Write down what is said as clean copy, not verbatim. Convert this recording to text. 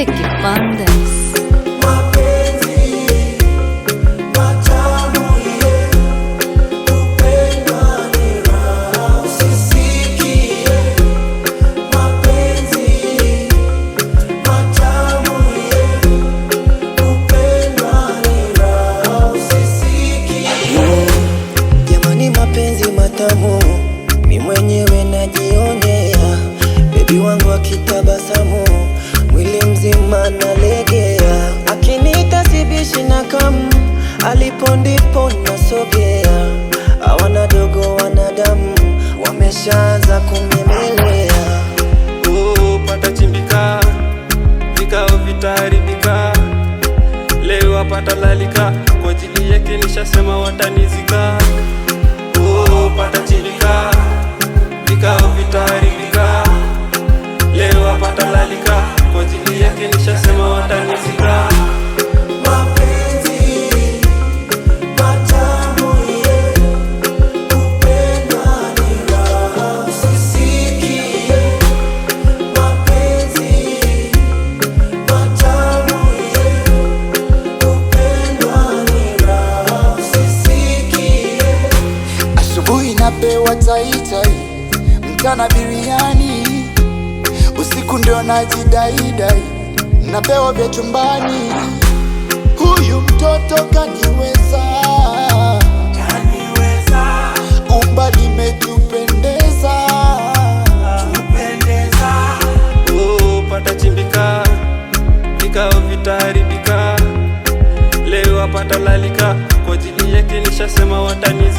Vicky Bandes. Mi mwenyewe najionea, baby wangu akitabasamu, mwili mzima nalegea. Akiniita sibishi na kamu, alipo ndipo nasogea. Hawana dogo wanadamu, wameshaanza kunyemelea. Pata chimbika, vikao vitaharibika. Leo apata lalika, kwa ajili yake nishasema watanizika. Pata chimbika, vikao vitaharibika. Leo apata lalika, kwa ajili yake nishasema watanizika. Mapenzi matamu ye, kupendwa ni raha usisikie. Mapenzi matamu ye, kupendwa ni raha usisikie. Asubuhi napewa taitai, mchana biriani, usiku ndio najidaidai, napewa vya chumbani. Huyu mtoto kaniweza, umba limetupendeza. Pata chimbika, vikao vitaharibika. Leo apata lalika, kwa ajili yake nishasema watanizika.